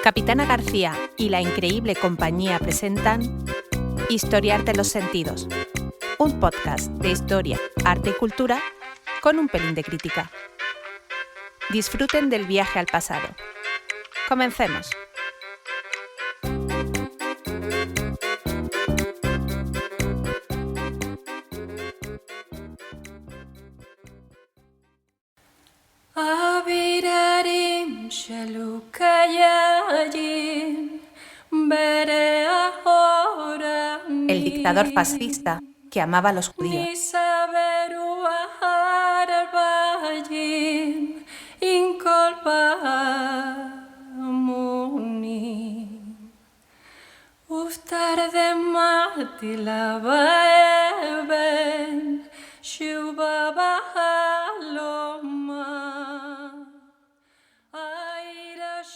Capitana García y La Increíble Compañía presentan Historiarte los Sentidos, un podcast de historia, arte y cultura con un pelín de crítica. Disfruten del viaje al pasado. Comencemos. El dictador fascista que amaba a los judíos.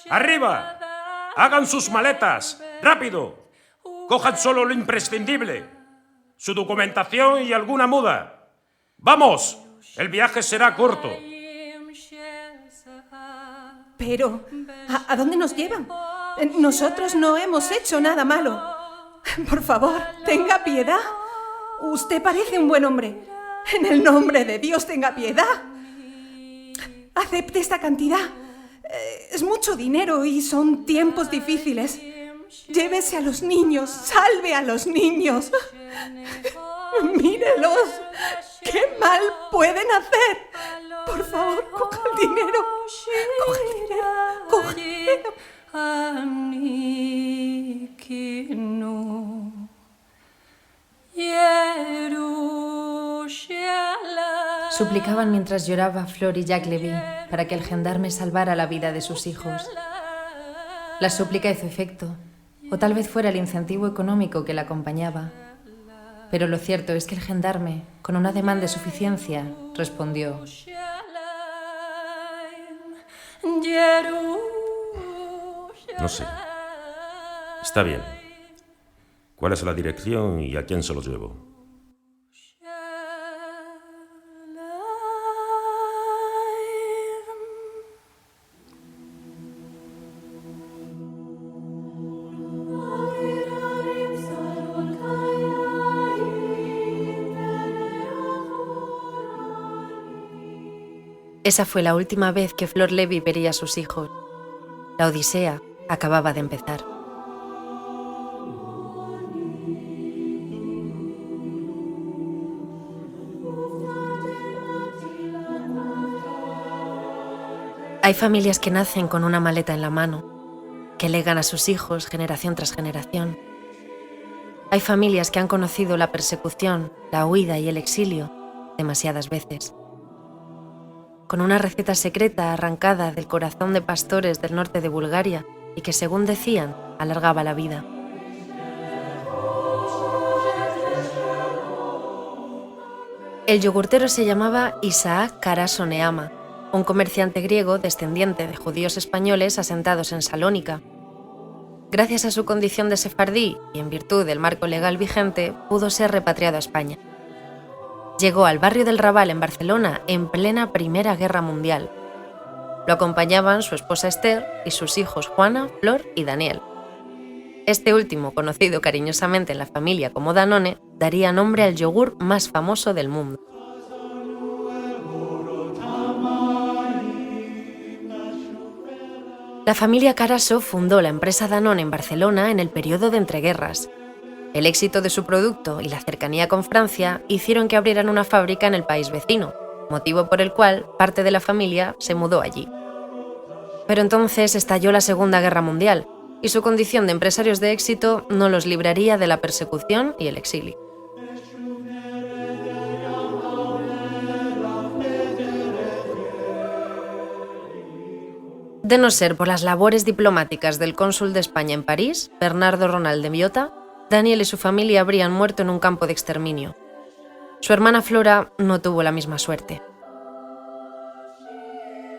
¡Arriba! ¡Hagan sus maletas! ¡Rápido! Cojan solo lo imprescindible. Su documentación y alguna muda. ¡Vamos! El viaje será corto. Pero, ¿a dónde nos llevan? Nosotros no hemos hecho nada malo. Por favor, tenga piedad. Usted parece un buen hombre. En el nombre de Dios, tenga piedad. Acepte esta cantidad. Es mucho dinero y son tiempos difíciles. Llévese a los niños, salve a los niños. Mírelos. ¿Qué mal pueden hacer? Por favor, coja el dinero. Coja el dinero. Coja el dinero. Suplicaban mientras lloraba Flor y Jacques Lévy para que el gendarme salvara la vida de sus hijos. La súplica hizo efecto, o tal vez fuera el incentivo económico que la acompañaba. Pero lo cierto es que el gendarme, con un ademán de suficiencia, respondió: No sé. Está bien. ¿Cuál es la dirección y a quién se los llevo? Esa fue la última vez que Flor Lévy vería a sus hijos. La odisea acababa de empezar. Hay familias que nacen con una maleta en la mano, que legan a sus hijos generación tras generación. Hay familias que han conocido la persecución, la huida y el exilio demasiadas veces. Con una receta secreta arrancada del corazón de pastores del norte de Bulgaria y que, según decían, alargaba la vida. El yogurtero se llamaba Isaac Karaso Neama, un comerciante griego descendiente de judíos españoles asentados en Salónica. Gracias a su condición de sefardí y en virtud del marco legal vigente, pudo ser repatriado a España. Llegó al barrio del Raval en Barcelona en plena Primera Guerra Mundial. Lo acompañaban su esposa Esther y sus hijos Juana, Flor y Daniel. Este último, conocido cariñosamente en la familia como Danone, daría nombre al yogur más famoso del mundo. La familia Karaso fundó la empresa Danone en Barcelona en el periodo de entreguerras. El éxito de su producto y la cercanía con Francia hicieron que abrieran una fábrica en el país vecino, motivo por el cual parte de la familia se mudó allí. Pero entonces estalló la Segunda Guerra Mundial y su condición de empresarios de éxito no los libraría de la persecución y el exilio. De no ser por las labores diplomáticas del cónsul de España en París, Bernardo Ronald de Biota, Daniel y su familia habrían muerto en un campo de exterminio. Su hermana Flora no tuvo la misma suerte.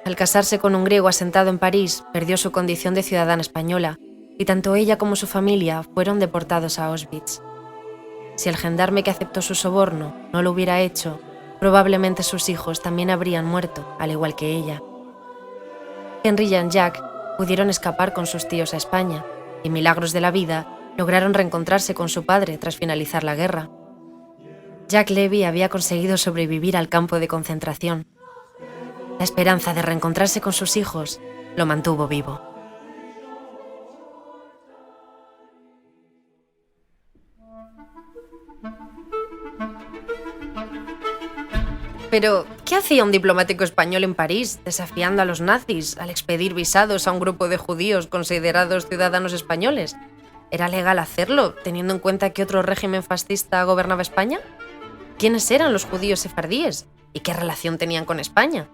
Al casarse con un griego asentado en París, perdió su condición de ciudadana española y tanto ella como su familia fueron deportados a Auschwitz. Si el gendarme que aceptó su soborno no lo hubiera hecho, probablemente sus hijos también habrían muerto, al igual que ella. Henri Jean-Jacques pudieron escapar con sus tíos a España y, milagros de la vida, lograron reencontrarse con su padre tras finalizar la guerra. Jacques Lévy había conseguido sobrevivir al campo de concentración. La esperanza de reencontrarse con sus hijos lo mantuvo vivo. Pero, ¿qué hacía un diplomático español en París desafiando a los nazis al expedir visados a un grupo de judíos considerados ciudadanos españoles? ¿Era legal hacerlo, teniendo en cuenta que otro régimen fascista gobernaba España? ¿Quiénes eran los judíos sefardíes? ¿Y qué relación tenían con España?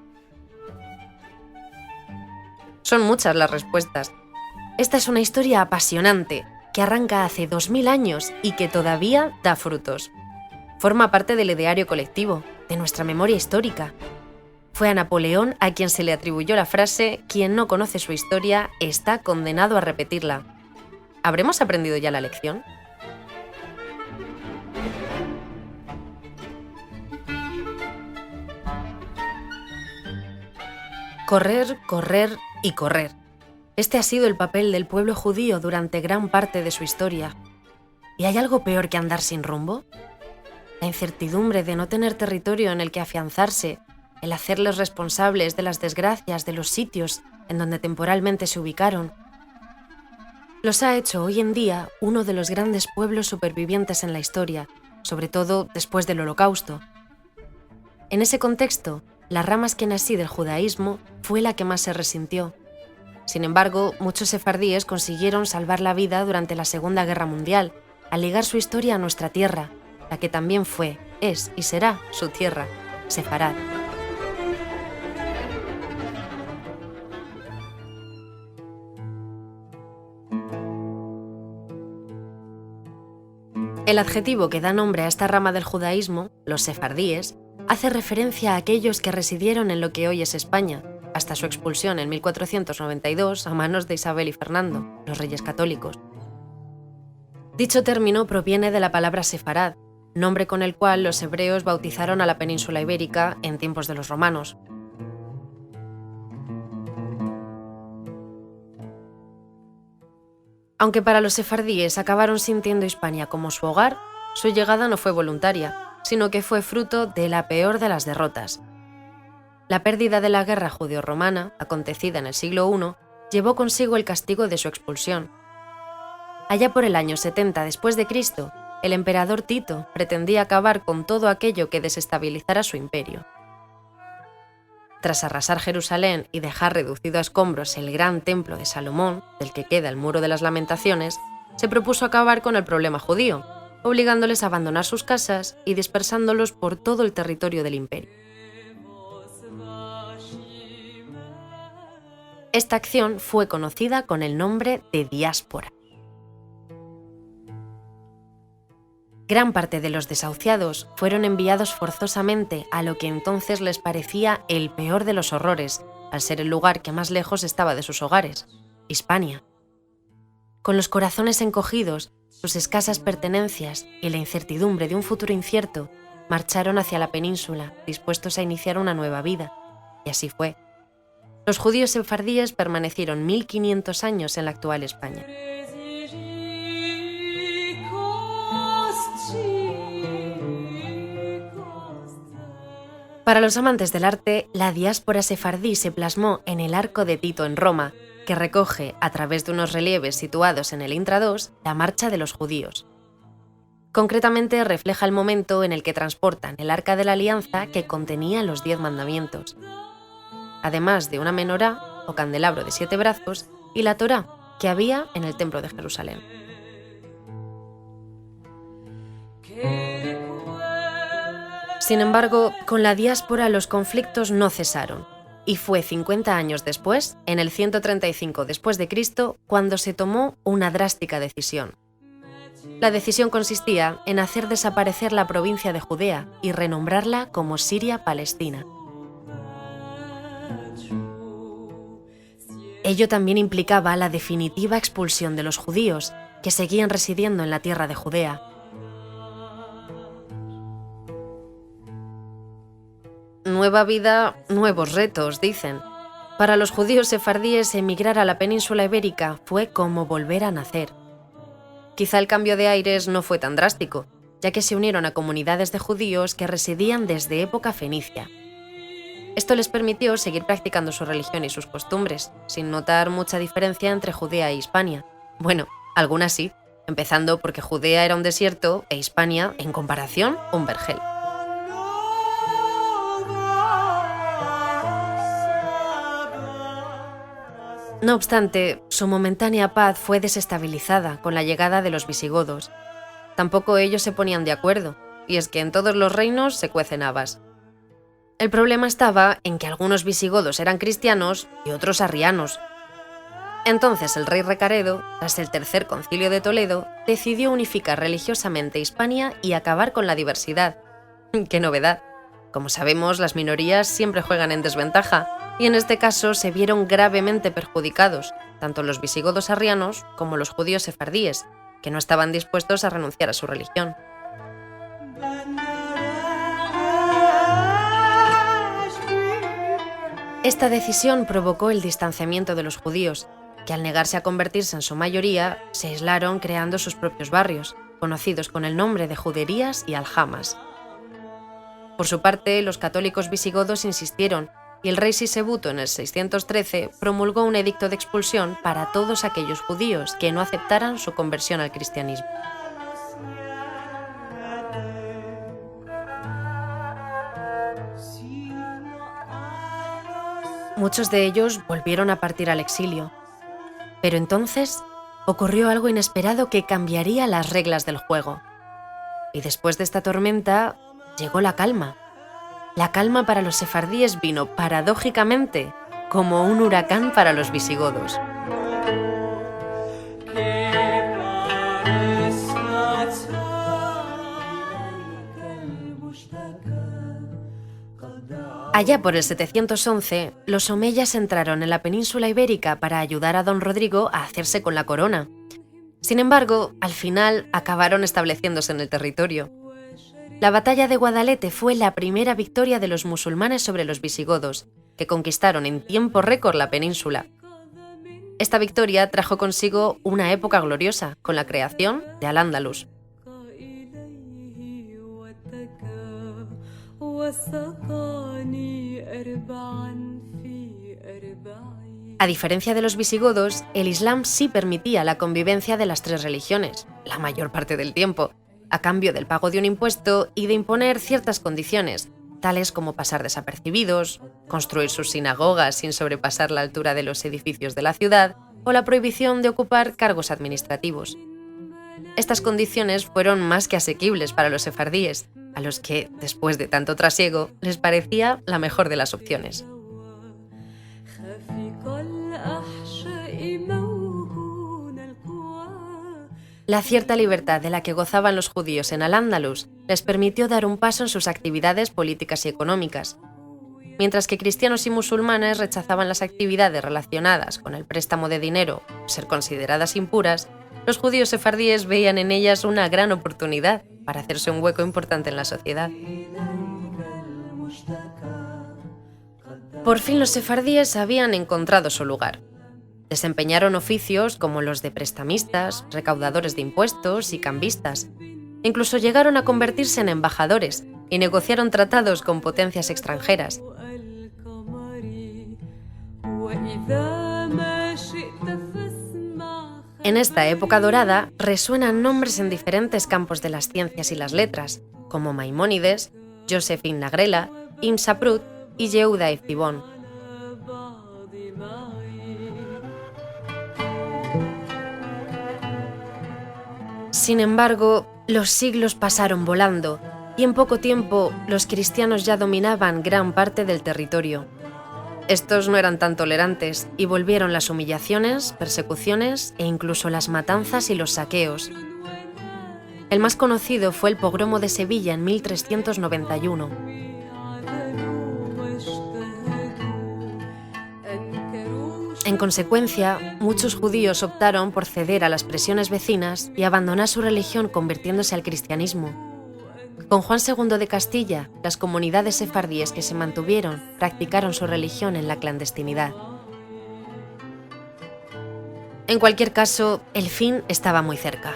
Son muchas las respuestas. Esta es una historia apasionante, que arranca hace 2000 años y que todavía da frutos. Forma parte del ideario colectivo, de nuestra memoria histórica. Fue a Napoleón a quien se le atribuyó la frase: quien no conoce su historia está condenado a repetirla. ¿Habremos aprendido ya la lección? Correr, correr y correr. Este ha sido el papel del pueblo judío durante gran parte de su historia. ¿Y hay algo peor que andar sin rumbo? La incertidumbre de no tener territorio en el que afianzarse, el hacerles responsables de las desgracias de los sitios en donde temporalmente se ubicaron, los ha hecho hoy en día uno de los grandes pueblos supervivientes en la historia, sobre todo después del Holocausto. En ese contexto, la rama askenazí del judaísmo fue la que más se resintió. Sin embargo, muchos sefardíes consiguieron salvar la vida durante la Segunda Guerra Mundial, al ligar su historia a nuestra tierra, la que también fue, es y será su tierra, Sefarad. El adjetivo que da nombre a esta rama del judaísmo, los sefardíes, hace referencia a aquellos que residieron en lo que hoy es España, hasta su expulsión en 1492 a manos de Isabel y Fernando, los reyes católicos. Dicho término proviene de la palabra Sefarad, nombre con el cual los hebreos bautizaron a la península ibérica en tiempos de los romanos. Aunque para los sefardíes acabaron sintiendo Hispania como su hogar, su llegada no fue voluntaria, sino que fue fruto de la peor de las derrotas. La pérdida de la guerra judeo-romana, acontecida en el siglo I, llevó consigo el castigo de su expulsión. Allá por el año 70 después de Cristo, el emperador Tito pretendía acabar con todo aquello que desestabilizara su imperio. Tras arrasar Jerusalén y dejar reducido a escombros el gran templo de Salomón, del que queda el Muro de las Lamentaciones, se propuso acabar con el problema judío, obligándoles a abandonar sus casas y dispersándolos por todo el territorio del imperio. Esta acción fue conocida con el nombre de diáspora. Gran parte de los desahuciados fueron enviados forzosamente a lo que entonces les parecía el peor de los horrores, al ser el lugar que más lejos estaba de sus hogares, Hispania. Con los corazones encogidos, sus escasas pertenencias y la incertidumbre de un futuro incierto, marcharon hacia la península, dispuestos a iniciar una nueva vida. Y así fue. Los judíos sefardíes permanecieron 1500 años en la actual España. Para los amantes del arte, la diáspora sefardí se plasmó en el Arco de Tito en Roma, que recoge, a través de unos relieves situados en el Intra 2, la marcha de los judíos. Concretamente refleja el momento en el que transportan el Arca de la Alianza que contenía los 10 mandamientos, además de una menorá o candelabro de 7 brazos y la Torá que había en el Templo de Jerusalén. Sin embargo, con la diáspora los conflictos no cesaron, y fue 50 años después, en el 135 después de Cristo, cuando se tomó una drástica decisión. La decisión consistía en hacer desaparecer la provincia de Judea y renombrarla como Siria-Palestina. Ello también implicaba la definitiva expulsión de los judíos, que seguían residiendo en la tierra de Judea. Nueva vida, nuevos retos, dicen. Para los judíos sefardíes, emigrar a la península ibérica fue como volver a nacer. Quizá el cambio de aires no fue tan drástico, ya que se unieron a comunidades de judíos que residían desde época fenicia. Esto les permitió seguir practicando su religión y sus costumbres, sin notar mucha diferencia entre Judea e Hispania. Bueno, algunas sí, empezando porque Judea era un desierto e Hispania, en comparación, un vergel. No obstante, su momentánea paz fue desestabilizada con la llegada de los visigodos. Tampoco ellos se ponían de acuerdo, y es que en todos los reinos se cuecen habas. El problema estaba en que algunos visigodos eran cristianos y otros arrianos. Entonces el rey Recaredo, tras el Tercer Concilio de Toledo, decidió unificar religiosamente Hispania y acabar con la diversidad. ¡Qué novedad! Como sabemos, las minorías siempre juegan en desventaja, y en este caso se vieron gravemente perjudicados, tanto los visigodos arrianos como los judíos sefardíes, que no estaban dispuestos a renunciar a su religión. Esta decisión provocó el distanciamiento de los judíos, que al negarse a convertirse en su mayoría, se aislaron creando sus propios barrios, conocidos con el nombre de juderías y aljamas. Por su parte, los católicos visigodos insistieron, y el rey Sisebuto en el 613 promulgó un edicto de expulsión para todos aquellos judíos que no aceptaran su conversión al cristianismo. Muchos de ellos volvieron a partir al exilio, pero entonces ocurrió algo inesperado que cambiaría las reglas del juego. Y después de esta tormenta llegó la calma. La calma para los sefardíes vino, paradójicamente, como un huracán para los visigodos. Allá por el 711, los omeyas entraron en la península ibérica para ayudar a don Rodrigo a hacerse con la corona. Sin embargo, al final acabaron estableciéndose en el territorio. La batalla de Guadalete fue la primera victoria de los musulmanes sobre los visigodos, que conquistaron en tiempo récord la península. Esta victoria trajo consigo una época gloriosa, con la creación de Al-Ándalus. A diferencia de los visigodos, el Islam sí permitía la convivencia de las tres religiones, la mayor parte del tiempo, a cambio del pago de un impuesto y de imponer ciertas condiciones, tales como pasar desapercibidos, construir sus sinagogas sin sobrepasar la altura de los edificios de la ciudad o la prohibición de ocupar cargos administrativos. Estas condiciones fueron más que asequibles para los sefardíes, a los que, después de tanto trasiego, les parecía la mejor de las opciones. La cierta libertad de la que gozaban los judíos en Al-Ándalus les permitió dar un paso en sus actividades políticas y económicas. Mientras que cristianos y musulmanes rechazaban las actividades relacionadas con el préstamo de dinero por ser consideradas impuras, los judíos sefardíes veían en ellas una gran oportunidad para hacerse un hueco importante en la sociedad. Por fin los sefardíes habían encontrado su lugar. Desempeñaron oficios como los de prestamistas, recaudadores de impuestos y cambistas. Incluso llegaron a convertirse en embajadores y negociaron tratados con potencias extranjeras. En esta época dorada resuenan nombres en diferentes campos de las ciencias y las letras, como Maimónides, Joseph Ibn Nagrela, Ibn Saprut y Yehuda Efdibón. Sin embargo, los siglos pasaron volando y en poco tiempo los cristianos ya dominaban gran parte del territorio. Estos no eran tan tolerantes y volvieron las humillaciones, persecuciones e incluso las matanzas y los saqueos. El más conocido fue el pogromo de Sevilla en 1391. En consecuencia, muchos judíos optaron por ceder a las presiones vecinas y abandonar su religión convirtiéndose al cristianismo. Con Juan II de Castilla, las comunidades sefardíes que se mantuvieron practicaron su religión en la clandestinidad. En cualquier caso, el fin estaba muy cerca.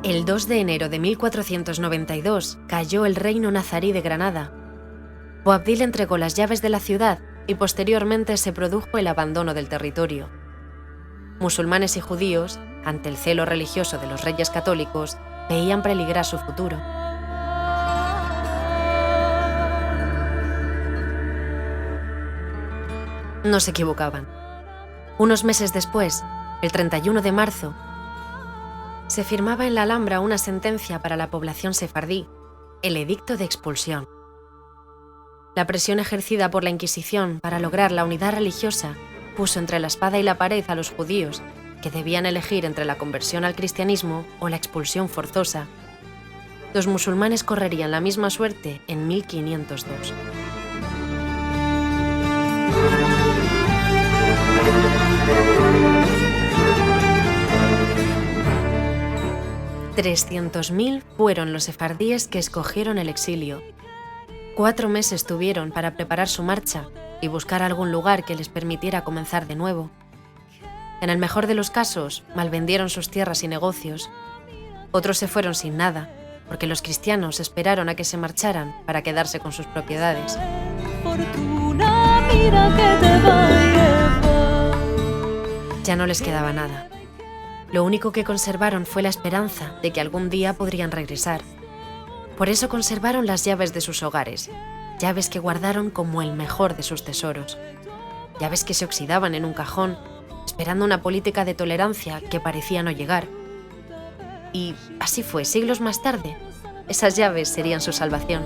El 2 de enero de 1492 cayó el reino nazarí de Granada. Boabdil entregó las llaves de la ciudad y posteriormente se produjo el abandono del territorio. Musulmanes y judíos, ante el celo religioso de los reyes católicos, veían peligrar su futuro. No se equivocaban. Unos meses después, el 31 de marzo, se firmaba en la Alhambra una sentencia para la población sefardí, el Edicto de Expulsión. La presión ejercida por la Inquisición para lograr la unidad religiosa puso entre la espada y la pared a los judíos, que debían elegir entre la conversión al cristianismo o la expulsión forzosa. Los musulmanes correrían la misma suerte en 1502. $300.000 fueron los sefardíes que escogieron el exilio. 4 meses tuvieron para preparar su marcha y buscar algún lugar que les permitiera comenzar de nuevo. En el mejor de los casos, malvendieron sus tierras y negocios. Otros se fueron sin nada, porque los cristianos esperaron a que se marcharan para quedarse con sus propiedades. Ya no les quedaba nada. Lo único que conservaron fue la esperanza de que algún día podrían regresar. Por eso conservaron las llaves de sus hogares, llaves que guardaron como el mejor de sus tesoros, llaves que se oxidaban en un cajón, esperando una política de tolerancia que parecía no llegar. Y así fue, siglos más tarde, esas llaves serían su salvación.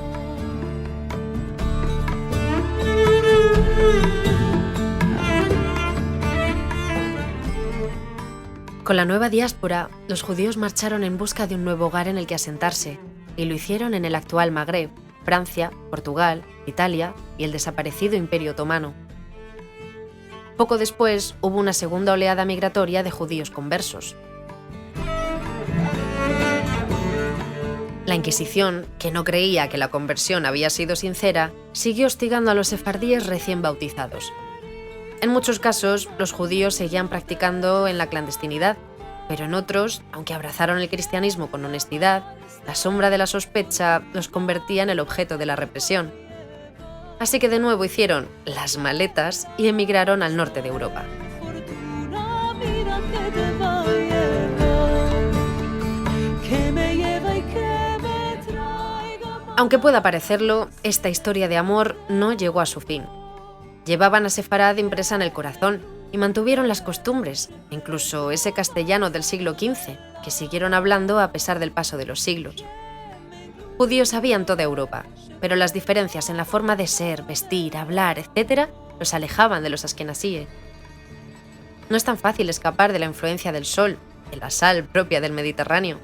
Con la nueva diáspora, los judíos marcharon en busca de un nuevo hogar en el que asentarse, y lo hicieron en el actual Magreb, Francia, Portugal, Italia y el desaparecido Imperio Otomano. Poco después hubo una segunda oleada migratoria de judíos conversos. La Inquisición, que no creía que la conversión había sido sincera, siguió hostigando a los sefardíes recién bautizados. En muchos casos, los judíos seguían practicando en la clandestinidad, pero en otros, aunque abrazaron el cristianismo con honestidad, la sombra de la sospecha los convertía en el objeto de la represión. Así que de nuevo hicieron las maletas y emigraron al norte de Europa. Aunque pueda parecerlo, esta historia de amor no llegó a su fin. Llevaban a Sefarad impresa en el corazón y mantuvieron las costumbres, incluso ese castellano del siglo XV, que siguieron hablando a pesar del paso de los siglos. Judíos había en toda Europa, pero las diferencias en la forma de ser, vestir, hablar, etc., los alejaban de los askenazíes. No es tan fácil escapar de la influencia del sol, de la sal propia del Mediterráneo.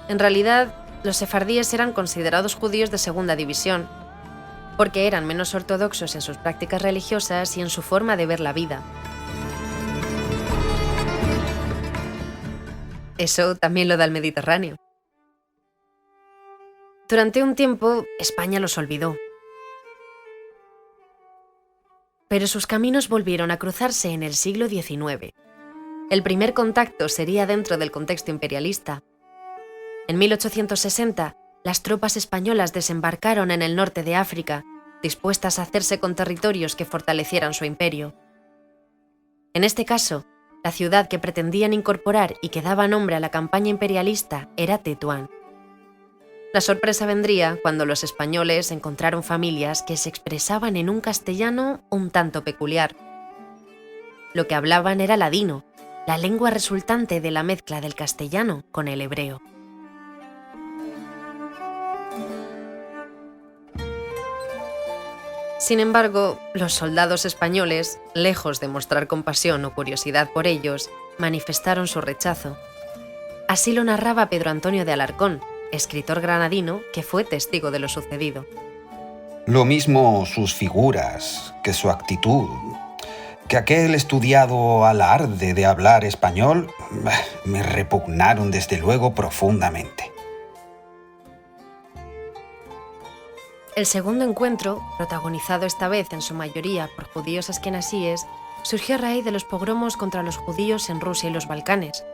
En realidad, los sefardíes eran considerados judíos de segunda división, porque eran menos ortodoxos en sus prácticas religiosas y en su forma de ver la vida. Eso también lo da el Mediterráneo. Durante un tiempo, España los olvidó. Pero sus caminos volvieron a cruzarse en el siglo XIX. El primer contacto sería dentro del contexto imperialista. En 1860, las tropas españolas desembarcaron en el norte de África, dispuestas a hacerse con territorios que fortalecieran su imperio. En este caso, la ciudad que pretendían incorporar y que daba nombre a la campaña imperialista era Tetuán. La sorpresa vendría cuando los españoles encontraron familias que se expresaban en un castellano un tanto peculiar. Lo que hablaban era ladino, la lengua resultante de la mezcla del castellano con el hebreo. Sin embargo, los soldados españoles, lejos de mostrar compasión o curiosidad por ellos, manifestaron su rechazo. Así lo narraba Pedro Antonio de Alarcón, escritor granadino que fue testigo de lo sucedido. Lo mismo sus figuras que su actitud, que aquel estudiado alarde de hablar español me repugnaron desde luego profundamente. El segundo encuentro, protagonizado esta vez en su mayoría por judíos askenasíes, surgió a raíz de los pogromos contra los judíos en Rusia y los Balcanes.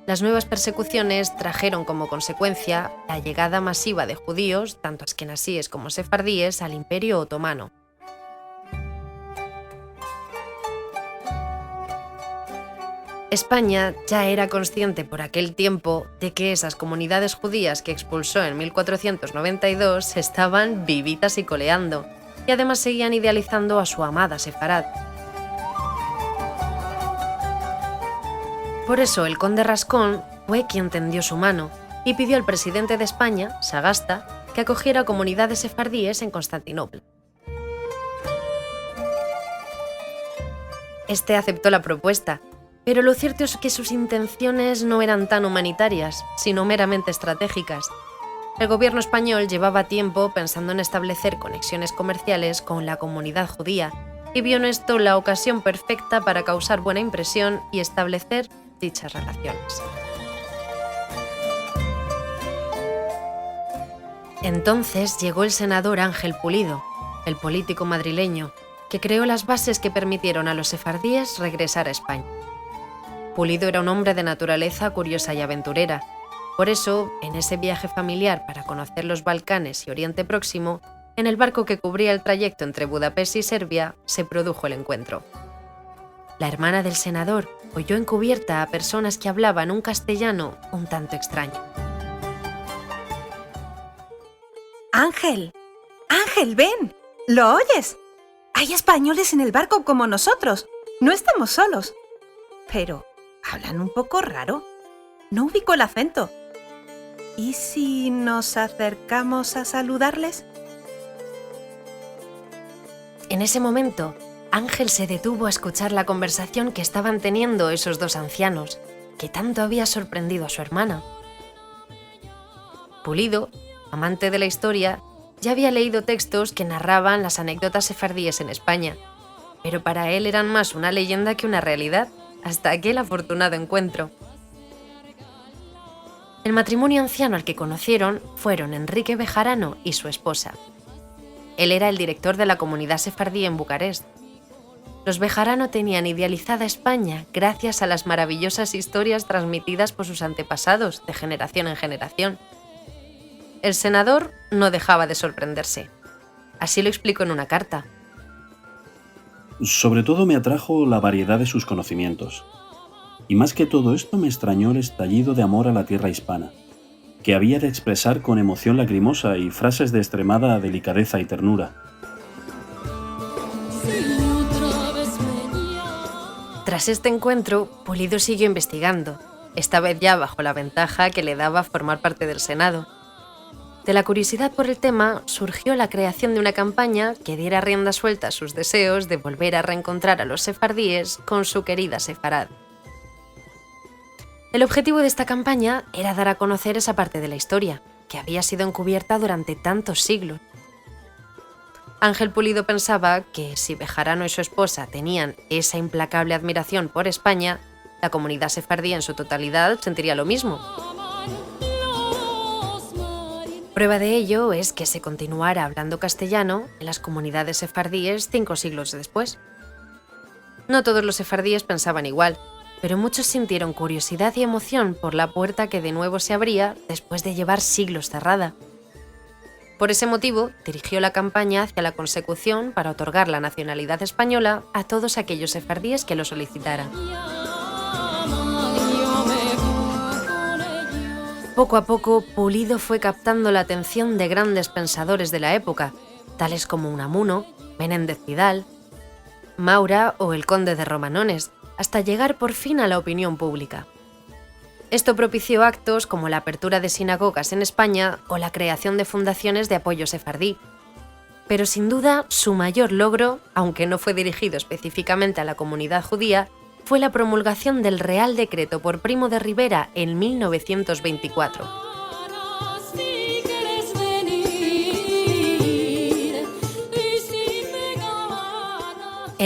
Las nuevas persecuciones trajeron como consecuencia la llegada masiva de judíos, tanto askenasíes como sefardíes, al Imperio Otomano. España ya era consciente por aquel tiempo de que esas comunidades judías que expulsó en 1492 estaban vivitas y coleando, y además seguían idealizando a su amada Sefarad. Por eso el conde Rascón fue quien tendió su mano y pidió al presidente de España, Sagasta, que acogiera comunidades sefardíes en Constantinopla. Este aceptó la propuesta, pero lo cierto es que sus intenciones no eran tan humanitarias, sino meramente estratégicas. El gobierno español llevaba tiempo pensando en establecer conexiones comerciales con la comunidad judía y vio en esto la ocasión perfecta para causar buena impresión y establecer dichas relaciones. Entonces llegó el senador Ángel Pulido, el político madrileño, que creó las bases que permitieron a los sefardíes regresar a España. Pulido era un hombre de naturaleza curiosa y aventurera. Por eso, en ese viaje familiar para conocer los Balcanes y Oriente Próximo, en el barco que cubría el trayecto entre Budapest y Serbia, se produjo el encuentro. La hermana del senador oyó encubierta a personas que hablaban un castellano un tanto extraño. ¡Ángel! ¡Ángel, ven! ¿Lo oyes? Hay españoles en el barco como nosotros. No estamos solos. Pero hablan un poco raro. No ubico el acento. ¿Y si nos acercamos a saludarles? En ese momento, Ángel se detuvo a escuchar la conversación que estaban teniendo esos dos ancianos, que tanto había sorprendido a su hermana. Pulido, amante de la historia, ya había leído textos que narraban las anécdotas sefardíes en España, pero para él eran más una leyenda que una realidad, hasta aquel afortunado encuentro. El matrimonio anciano al que conocieron fueron Enrique Bejarano y su esposa. Él era el director de la comunidad sefardí en Bucarest. Los Bejarano tenían idealizada España gracias a las maravillosas historias transmitidas por sus antepasados de generación en generación. El senador no dejaba de sorprenderse. Así lo explicó en una carta. Sobre todo me atrajo la variedad de sus conocimientos. Y más que todo esto me extrañó el estallido de amor a la tierra hispana, que había de expresar con emoción lacrimosa y frases de extremada delicadeza y ternura. Tras este encuentro, Pulido siguió investigando, esta vez ya bajo la ventaja que le daba formar parte del Senado. De la curiosidad por el tema surgió la creación de una campaña que diera rienda suelta a sus deseos de volver a reencontrar a los sefardíes con su querida Sefarad. El objetivo de esta campaña era dar a conocer esa parte de la historia, que había sido encubierta durante tantos siglos. Ángel Pulido pensaba que si Bejarano y su esposa tenían esa implacable admiración por España, la comunidad sefardí en su totalidad sentiría lo mismo. Prueba de ello es que se continuara hablando castellano en las comunidades sefardíes 5 siglos después. No todos los sefardíes pensaban igual, pero muchos sintieron curiosidad y emoción por la puerta que de nuevo se abría después de llevar siglos cerrada. Por ese motivo, dirigió la campaña hacia la consecución para otorgar la nacionalidad española a todos aquellos sefardíes que lo solicitaran. Poco a poco, Pulido fue captando la atención de grandes pensadores de la época, tales como Unamuno, Menéndez Pidal, Maura o el conde de Romanones, hasta llegar por fin a la opinión pública. Esto propició actos como la apertura de sinagogas en España o la creación de fundaciones de apoyo sefardí. Pero sin duda, su mayor logro, aunque no fue dirigido específicamente a la comunidad judía, fue la promulgación del Real Decreto por Primo de Rivera en 1924.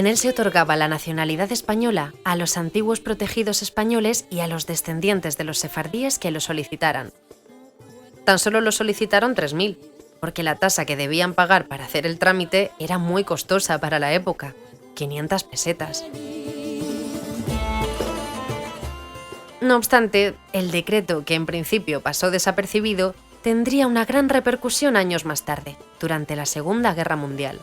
En él se otorgaba la nacionalidad española a los antiguos protegidos españoles y a los descendientes de los sefardíes que lo solicitaran. Tan solo lo solicitaron 3.000, porque la tasa que debían pagar para hacer el trámite era muy costosa para la época, 500 pesetas. No obstante, el decreto, que en principio pasó desapercibido, tendría una gran repercusión años más tarde, durante la Segunda Guerra Mundial.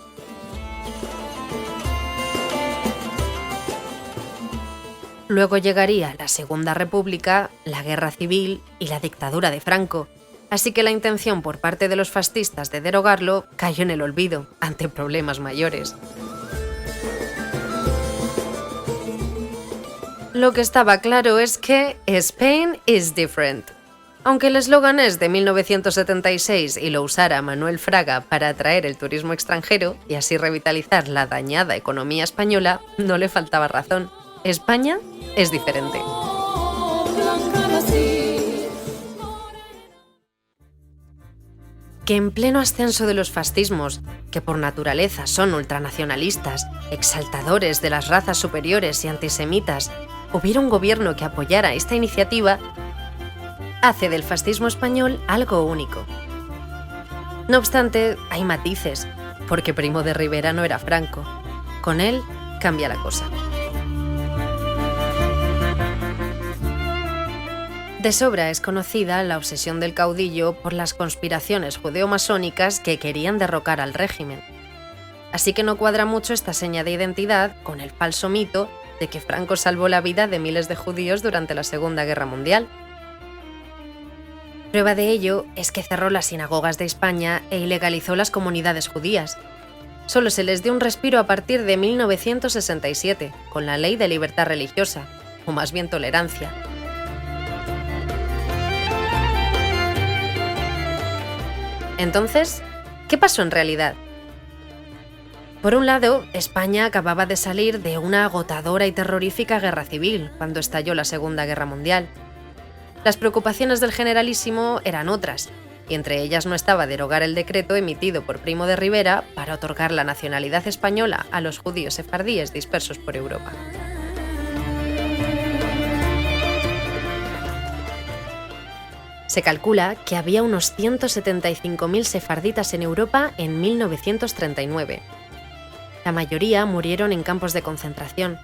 Luego llegaría la Segunda República, la Guerra Civil y la dictadura de Franco, así que la intención por parte de los fascistas de derogarlo cayó en el olvido, ante problemas mayores. Lo que estaba claro es que Spain is different. Aunque el eslogan es de 1976 y lo usara Manuel Fraga para atraer el turismo extranjero y así revitalizar la dañada economía española, no le faltaba razón. España es diferente. Que en pleno ascenso de los fascismos, que por naturaleza son ultranacionalistas, exaltadores de las razas superiores y antisemitas, hubiera un gobierno que apoyara esta iniciativa, hace del fascismo español algo único. No obstante, hay matices, porque Primo de Rivera no era Franco. Con él cambia la cosa. De sobra es conocida la obsesión del caudillo por las conspiraciones judeo-masónicas que querían derrocar al régimen. Así que no cuadra mucho esta seña de identidad con el falso mito de que Franco salvó la vida de miles de judíos durante la Segunda Guerra Mundial. Prueba de ello es que cerró las sinagogas de España e ilegalizó las comunidades judías. Solo se les dio un respiro a partir de 1967, con la Ley de Libertad Religiosa, o más bien tolerancia. Entonces, ¿qué pasó en realidad? Por un lado, España acababa de salir de una agotadora y terrorífica guerra civil, cuando estalló la Segunda Guerra Mundial. Las preocupaciones del Generalísimo eran otras, y entre ellas no estaba derogar el decreto emitido por Primo de Rivera para otorgar la nacionalidad española a los judíos sefardíes dispersos por Europa. Se calcula que había unos 175.000 sefarditas en Europa en 1939. La mayoría murieron en campos de concentración,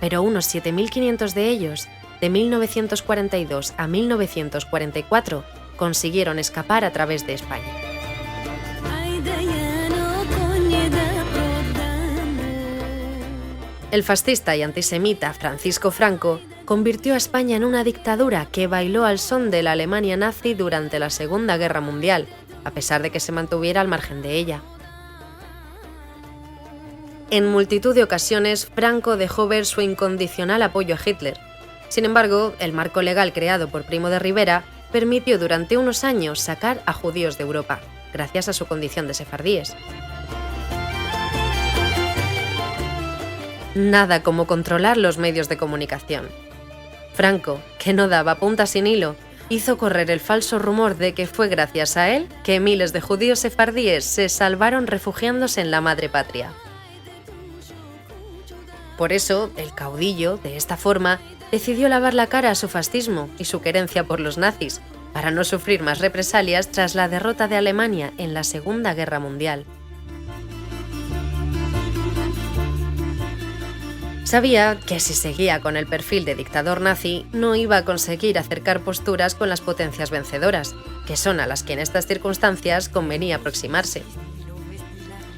pero unos 7.500 de ellos, de 1942 a 1944, consiguieron escapar a través de España. El fascista y antisemita Francisco Franco convirtió a España en una dictadura que bailó al son de la Alemania nazi durante la Segunda Guerra Mundial, a pesar de que se mantuviera al margen de ella. En multitud de ocasiones, Franco dejó ver su incondicional apoyo a Hitler. Sin embargo, el marco legal creado por Primo de Rivera permitió durante unos años sacar a judíos de Europa, gracias a su condición de sefardíes. Nada como controlar los medios de comunicación. Franco, que no daba punta sin hilo, hizo correr el falso rumor de que fue gracias a él que miles de judíos sefardíes se salvaron refugiándose en la madre patria. Por eso, el caudillo, de esta forma, decidió lavar la cara a su fascismo y su querencia por los nazis, para no sufrir más represalias tras la derrota de Alemania en la Segunda Guerra Mundial. Sabía que si seguía con el perfil de dictador nazi, no iba a conseguir acercar posturas con las potencias vencedoras, que son a las que en estas circunstancias convenía aproximarse.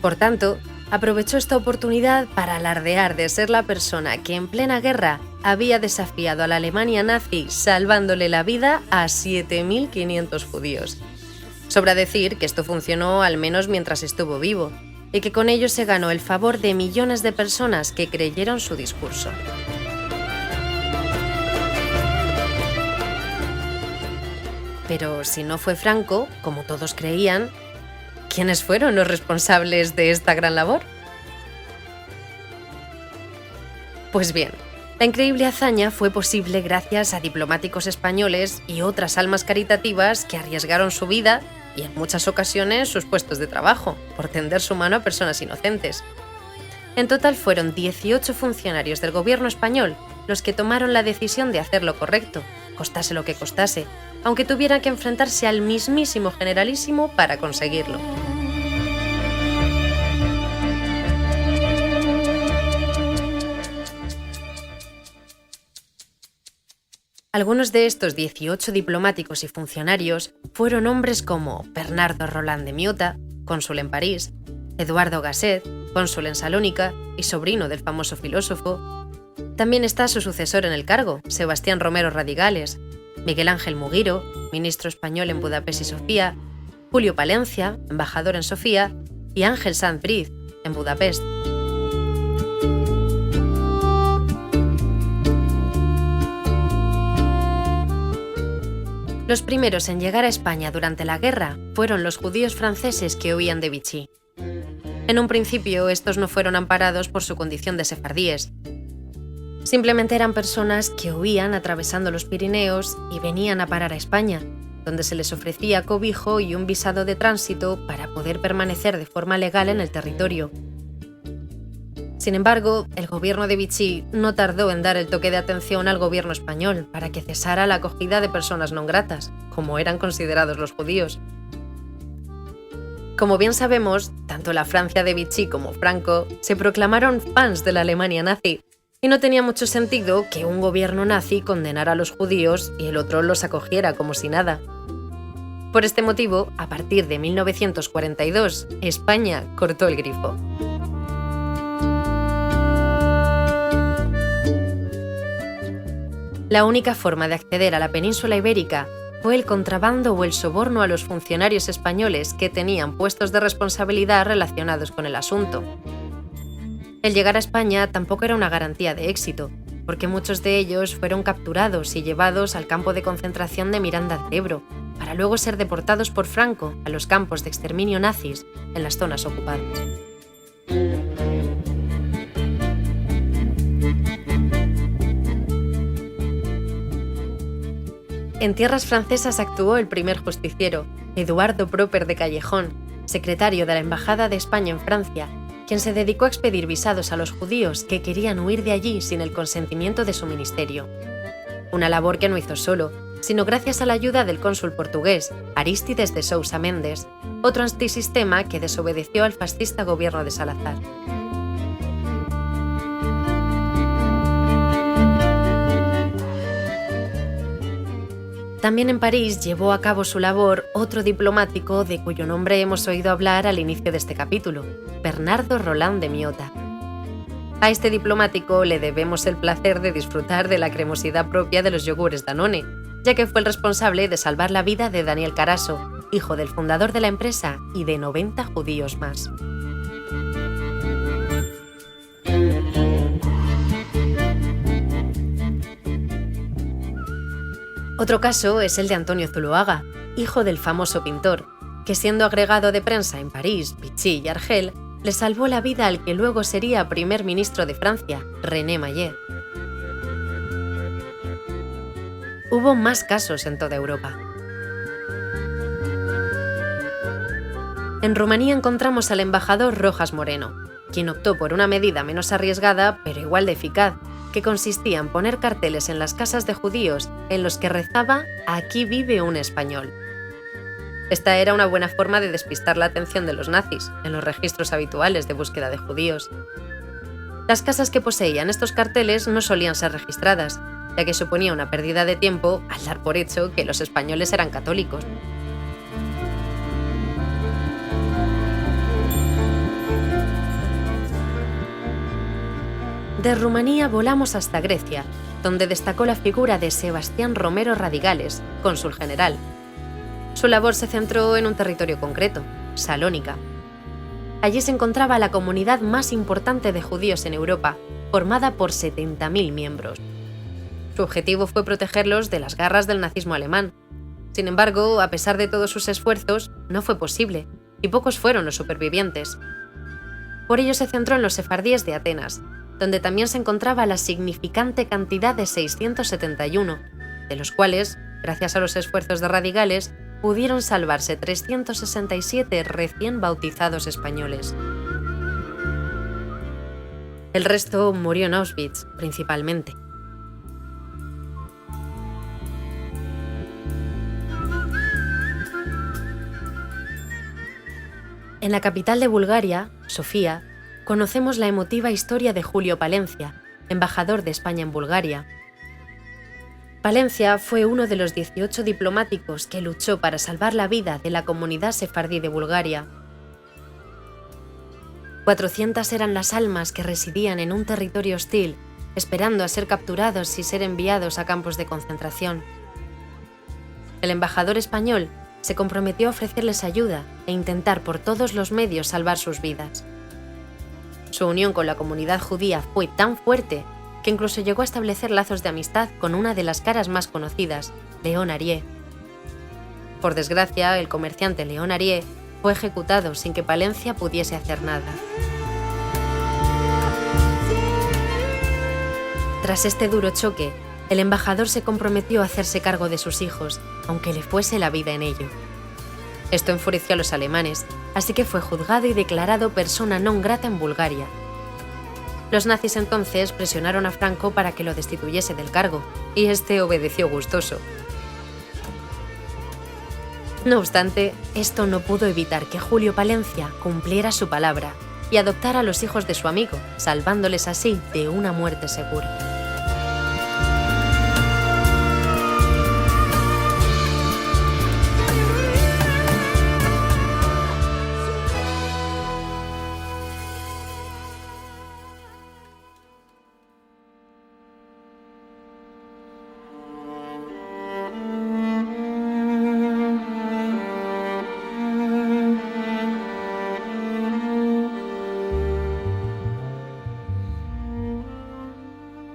Por tanto, aprovechó esta oportunidad para alardear de ser la persona que en plena guerra había desafiado a la Alemania nazi salvándole la vida a 7.500 judíos. Sobra decir que esto funcionó al menos mientras estuvo vivo, y que con ello se ganó el favor de millones de personas que creyeron su discurso. Pero si no fue Franco, como todos creían, ¿quiénes fueron los responsables de esta gran labor? Pues bien, la increíble hazaña fue posible gracias a diplomáticos españoles y otras almas caritativas que arriesgaron su vida y en muchas ocasiones sus puestos de trabajo por tender su mano a personas inocentes. En total fueron 18 funcionarios del gobierno español los que tomaron la decisión de hacer lo correcto, costase lo que costase, aunque tuvieran que enfrentarse al mismísimo generalísimo para conseguirlo. Algunos de estos 18 diplomáticos y funcionarios fueron hombres como Bernardo Roland de Miota, cónsul en París, Eduardo Gasset, cónsul en Salónica y sobrino del famoso filósofo. También está su sucesor en el cargo, Sebastián Romero Radigales, Miguel Ángel Muguiro, ministro español en Budapest y Sofía, Julio Palencia, embajador en Sofía, y Ángel Sanz Briz, en Budapest. Los primeros en llegar a España durante la guerra fueron los judíos franceses que huían de Vichy. En un principio, estos no fueron amparados por su condición de sefardíes. Simplemente eran personas que huían atravesando los Pirineos y venían a parar a España, donde se les ofrecía cobijo y un visado de tránsito para poder permanecer de forma legal en el territorio. Sin embargo, el gobierno de Vichy no tardó en dar el toque de atención al gobierno español para que cesara la acogida de personas non gratas, como eran considerados los judíos. Como bien sabemos, tanto la Francia de Vichy como Franco se proclamaron fans de la Alemania nazi, y no tenía mucho sentido que un gobierno nazi condenara a los judíos y el otro los acogiera como si nada. Por este motivo, a partir de 1942, España cortó el grifo. La única forma de acceder a la península ibérica fue el contrabando o el soborno a los funcionarios españoles que tenían puestos de responsabilidad relacionados con el asunto. El llegar a España tampoco era una garantía de éxito, porque muchos de ellos fueron capturados y llevados al campo de concentración de Miranda de Ebro, para luego ser deportados por Franco a los campos de exterminio nazis en las zonas ocupadas. En tierras francesas actuó el primer justiciero, Eduardo Proper de Callejón, secretario de la Embajada de España en Francia, quien se dedicó a expedir visados a los judíos que querían huir de allí sin el consentimiento de su ministerio. Una labor que no hizo solo, sino gracias a la ayuda del cónsul portugués, Arístides de Sousa Mendes, otro antisistema que desobedeció al fascista gobierno de Salazar. También en París llevó a cabo su labor otro diplomático de cuyo nombre hemos oído hablar al inicio de este capítulo, Bernardo Roland de Miota. A este diplomático le debemos el placer de disfrutar de la cremosidad propia de los yogures Danone, ya que fue el responsable de salvar la vida de Daniel Carasso, hijo del fundador de la empresa y de 90 judíos más. Otro caso es el de Antonio Zuloaga, hijo del famoso pintor, que siendo agregado de prensa en París, Vichy y Argel, le salvó la vida al que luego sería primer ministro de Francia, René Mayer. Hubo más casos en toda Europa. En Rumanía encontramos al embajador Rojas Moreno, quien optó por una medida menos arriesgada pero igual de eficaz, que consistía en poner carteles en las casas de judíos en los que rezaba «Aquí vive un español». Esta era una buena forma de despistar la atención de los nazis en los registros habituales de búsqueda de judíos. Las casas que poseían estos carteles no solían ser registradas, ya que suponía una pérdida de tiempo al dar por hecho que los españoles eran católicos. De Rumanía volamos hasta Grecia, donde destacó la figura de Sebastián Romero Radigales, cónsul general. Su labor se centró en un territorio concreto, Salónica. Allí se encontraba la comunidad más importante de judíos en Europa, formada por 70.000 miembros. Su objetivo fue protegerlos de las garras del nazismo alemán. Sin embargo, a pesar de todos sus esfuerzos, no fue posible, y pocos fueron los supervivientes. Por ello se centró en los sefardíes de Atenas, donde también se encontraba la significante cantidad de 671, de los cuales, gracias a los esfuerzos de Radigales, pudieron salvarse 367 recién bautizados españoles. El resto murió en Auschwitz, principalmente. En la capital de Bulgaria, Sofía, conocemos la emotiva historia de Julio Palencia, embajador de España en Bulgaria. Palencia fue uno de los 18 diplomáticos que luchó para salvar la vida de la comunidad sefardí de Bulgaria. 400 eran las almas que residían en un territorio hostil, esperando a ser capturados y ser enviados a campos de concentración. El embajador español se comprometió a ofrecerles ayuda e intentar por todos los medios salvar sus vidas. Su unión con la comunidad judía fue tan fuerte que incluso llegó a establecer lazos de amistad con una de las caras más conocidas, Léon Arié. Por desgracia, el comerciante Léon Arié fue ejecutado sin que Palencia pudiese hacer nada. Tras este duro choque, el embajador se comprometió a hacerse cargo de sus hijos, aunque le fuese la vida en ello. Esto enfureció a los alemanes, así que fue juzgado y declarado persona non grata en Bulgaria. Los nazis entonces presionaron a Franco para que lo destituyese del cargo, y este obedeció gustoso. No obstante, esto no pudo evitar que Julio Palencia cumpliera su palabra y adoptara a los hijos de su amigo, salvándoles así de una muerte segura.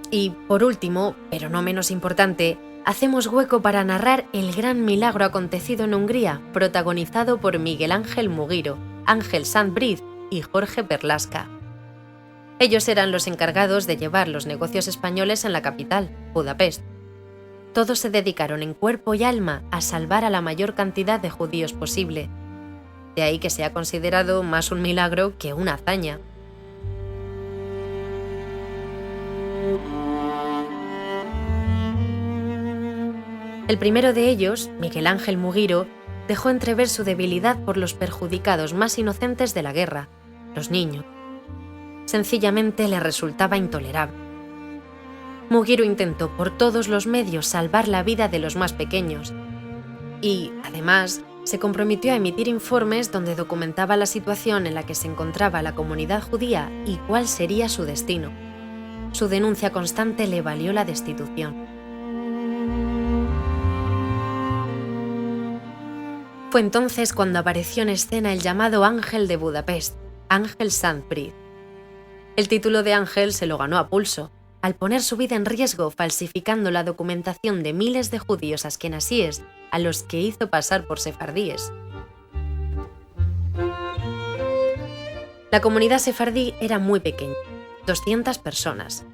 Y, por último, pero no menos importante, hacemos hueco para narrar el gran milagro acontecido en Hungría, protagonizado por Miguel Ángel Mugiro, Ángel Sant-Brith y Jorge Perlasca. Ellos eran los encargados de llevar los negocios españoles en la capital, Budapest. Todos se dedicaron en cuerpo y alma a salvar a la mayor cantidad de judíos posible. De ahí que se ha considerado más un milagro que una hazaña. El primero de ellos, Miguel Ángel Mugiro, dejó entrever su debilidad por los perjudicados más inocentes de la guerra, los niños. Sencillamente le resultaba intolerable. Mugiro intentó por todos los medios salvar la vida de los más pequeños y, además, se comprometió a emitir informes donde documentaba la situación en la que se encontraba la comunidad judía y cuál sería su destino. Su denuncia constante le valió la destitución. Fue entonces cuando apareció en escena el llamado Ángel de Budapest, Ángel Sant-Brith. El título de ángel se lo ganó a pulso, al poner su vida en riesgo falsificando la documentación de miles de judíos askenasíes a los que hizo pasar por sefardíes. La comunidad sefardí era muy pequeña, 200 personas,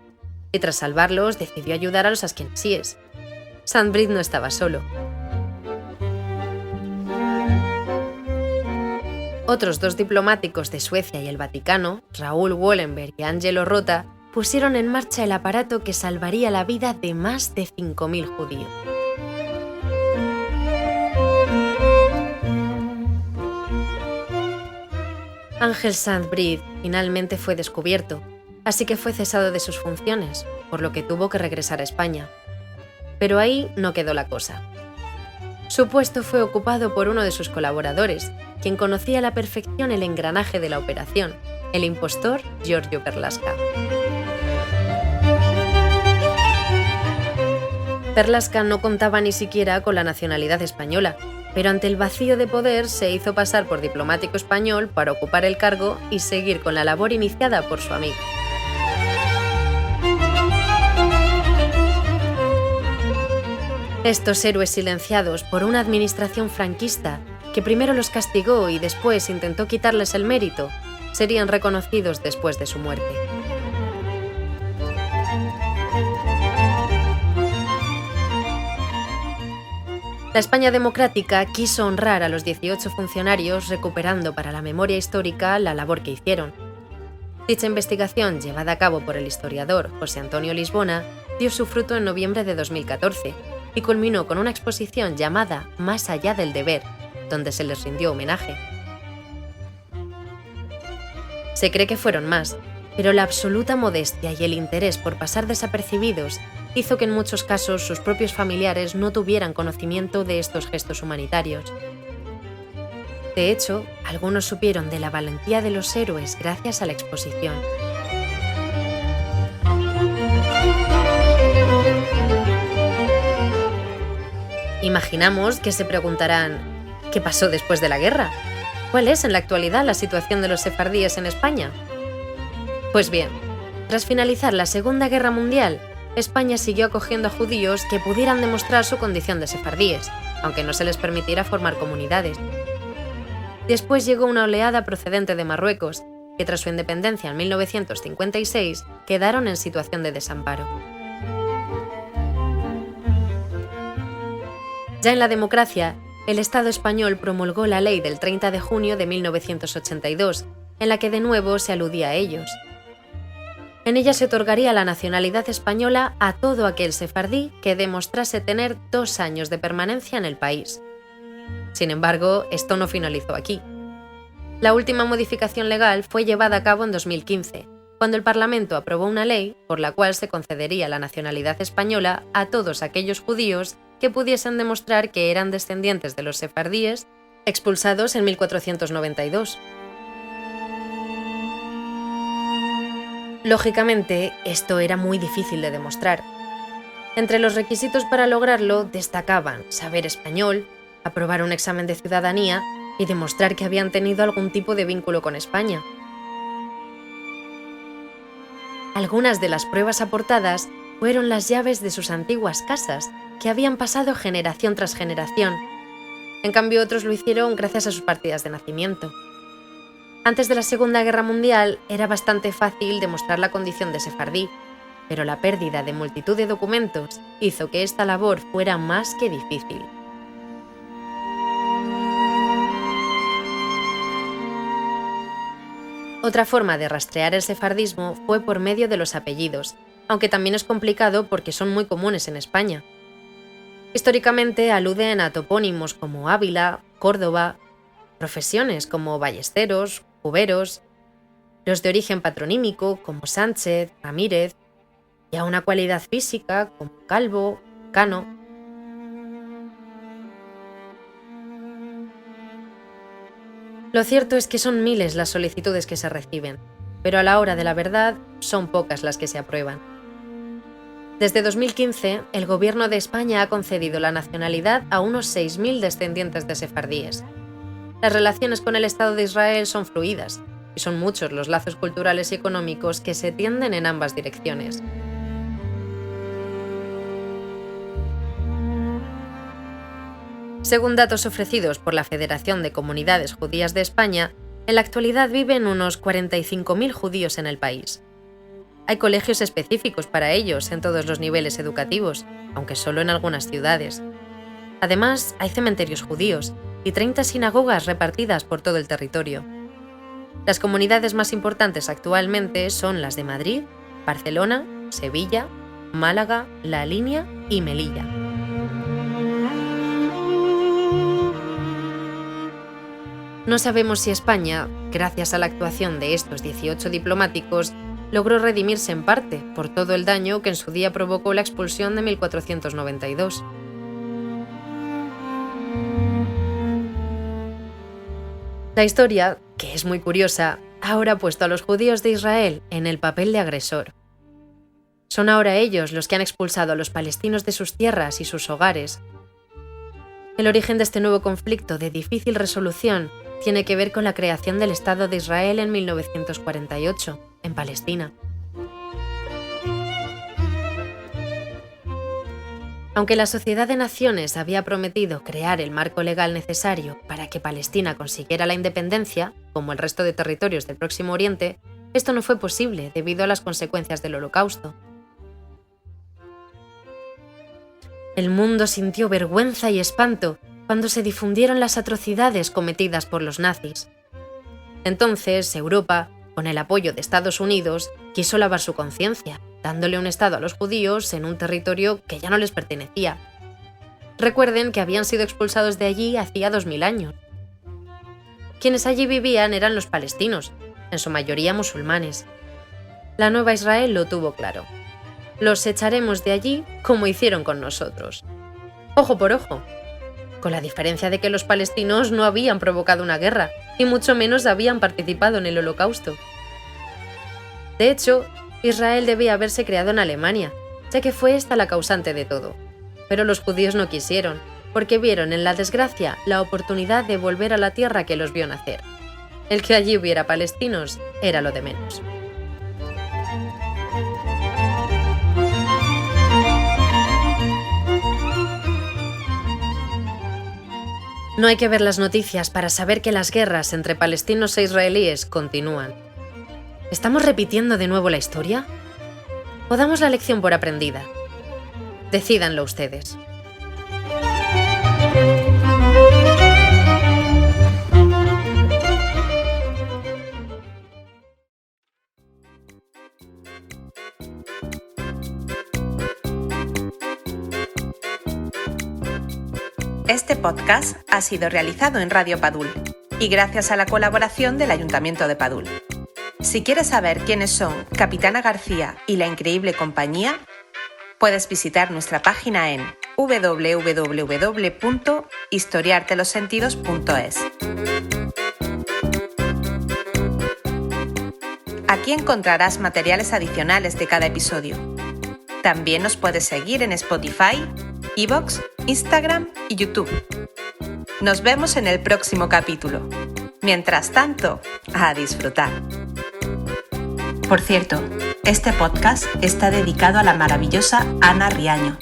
y tras salvarlos decidió ayudar a los askenasíes. Sant-Brith no estaba solo. Otros dos diplomáticos de Suecia y el Vaticano, Raúl Wallenberg y Angelo Rota, pusieron en marcha el aparato que salvaría la vida de más de 5.000 judíos. Ángel Sant-Brith finalmente fue descubierto, así que fue cesado de sus funciones, por lo que tuvo que regresar a España. Pero ahí no quedó la cosa. Su puesto fue ocupado por uno de sus colaboradores, quien conocía a la perfección el engranaje de la operación, el impostor Giorgio Perlasca. Perlasca no contaba ni siquiera con la nacionalidad española, pero ante el vacío de poder se hizo pasar por diplomático español para ocupar el cargo y seguir con la labor iniciada por su amigo. Estos héroes silenciados por una administración franquista que primero los castigó y después intentó quitarles el mérito, serían reconocidos después de su muerte. La España democrática quiso honrar a los 18 funcionarios recuperando para la memoria histórica la labor que hicieron. Dicha investigación, llevada a cabo por el historiador José Antonio Lisbona, dio su fruto en noviembre de 2014 y culminó con una exposición llamada Más allá del deber, donde se les rindió homenaje. Se cree que fueron más, pero la absoluta modestia y el interés por pasar desapercibidos hizo que en muchos casos sus propios familiares no tuvieran conocimiento de estos gestos humanitarios. De hecho, algunos supieron de la valentía de los héroes gracias a la exposición. Imaginamos que se preguntarán, ¿qué pasó después de la guerra? ¿Cuál es en la actualidad la situación de los sefardíes en España? Pues bien, tras finalizar la Segunda Guerra Mundial, España siguió acogiendo a judíos que pudieran demostrar su condición de sefardíes, aunque no se les permitiera formar comunidades. Después llegó una oleada procedente de Marruecos, que tras su independencia en 1956 quedaron en situación de desamparo. Ya en la democracia, el Estado español promulgó la ley del 30 de junio de 1982, en la que de nuevo se aludía a ellos. En ella se otorgaría la nacionalidad española a todo aquel sefardí que demostrase tener 2 años de permanencia en el país. Sin embargo, esto no finalizó aquí. La última modificación legal fue llevada a cabo en 2015, cuando el Parlamento aprobó una ley por la cual se concedería la nacionalidad española a todos aquellos judíos que pudiesen demostrar que eran descendientes de los sefardíes expulsados en 1492. Lógicamente, esto era muy difícil de demostrar. Entre los requisitos para lograrlo destacaban saber español, aprobar un examen de ciudadanía y demostrar que habían tenido algún tipo de vínculo con España. Algunas de las pruebas aportadas fueron las llaves de sus antiguas casas, que habían pasado generación tras generación. En cambio, otros lo hicieron gracias a sus partidas de nacimiento. Antes de la Segunda Guerra Mundial era bastante fácil demostrar la condición de sefardí, pero la pérdida de multitud de documentos hizo que esta labor fuera más que difícil. Otra forma de rastrear el sefardismo fue por medio de los apellidos, aunque también es complicado porque son muy comunes en España. Históricamente aluden a topónimos como Ávila, Córdoba, profesiones como ballesteros, cuberos, los de origen patronímico como Sánchez, Ramírez, y a una cualidad física como Calvo, Cano. Lo cierto es que son miles las solicitudes que se reciben, pero a la hora de la verdad son pocas las que se aprueban. Desde 2015, el Gobierno de España ha concedido la nacionalidad a unos 6.000 descendientes de sefardíes. Las relaciones con el Estado de Israel son fluidas, y son muchos los lazos culturales y económicos que se tienden en ambas direcciones. Según datos ofrecidos por la Federación de Comunidades Judías de España, en la actualidad viven unos 45.000 judíos en el país. Hay colegios específicos para ellos en todos los niveles educativos, aunque solo en algunas ciudades. Además, hay cementerios judíos y 30 sinagogas repartidas por todo el territorio. Las comunidades más importantes actualmente son las de Madrid, Barcelona, Sevilla, Málaga, La Línea y Melilla. No sabemos si España, gracias a la actuación de estos 18 diplomáticos, logró redimirse en parte por todo el daño que en su día provocó la expulsión de 1492. La historia, que es muy curiosa, ha ahora puesto a los judíos de Israel en el papel de agresor. Son ahora ellos los que han expulsado a los palestinos de sus tierras y sus hogares. El origen de este nuevo conflicto de difícil resolución tiene que ver con la creación del Estado de Israel en 1948, en Palestina. Aunque la Sociedad de Naciones había prometido crear el marco legal necesario para que Palestina consiguiera la independencia, como el resto de territorios del Próximo Oriente, esto no fue posible debido a las consecuencias del Holocausto. El mundo sintió vergüenza y espanto cuando se difundieron las atrocidades cometidas por los nazis. Entonces, Europa con el apoyo de Estados Unidos, quiso lavar su conciencia, dándole un estado a los judíos en un territorio que ya no les pertenecía. Recuerden que habían sido expulsados de allí hacía 2000 años. Quienes allí vivían eran los palestinos, en su mayoría musulmanes. La nueva Israel lo tuvo claro. Los echaremos de allí como hicieron con nosotros. Ojo por ojo, con la diferencia de que los palestinos no habían provocado una guerra, y mucho menos habían participado en el Holocausto. De hecho, Israel debía haberse creado en Alemania, ya que fue esta la causante de todo. Pero los judíos no quisieron, porque vieron en la desgracia la oportunidad de volver a la tierra que los vio nacer. El que allí hubiera palestinos era lo de menos. No hay que ver las noticias para saber que las guerras entre palestinos e israelíes continúan. ¿Estamos repitiendo de nuevo la historia? ¿O damos la lección por aprendida? Decídanlo ustedes. Este podcast ha sido realizado en Radio Padul y gracias a la colaboración del Ayuntamiento de Padul. Si quieres saber quiénes son Capitana García y la Increíble Compañía, puedes visitar nuestra página en www.historiartelosentidos.es. Aquí encontrarás materiales adicionales de cada episodio. También nos puedes seguir en Spotify, iVoox, Instagram y YouTube. Nos vemos en el próximo capítulo. Mientras tanto, a disfrutar. Por cierto, este podcast está dedicado a la maravillosa Ana Riaño.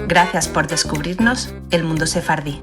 Gracias por descubrirnos el mundo sefardí.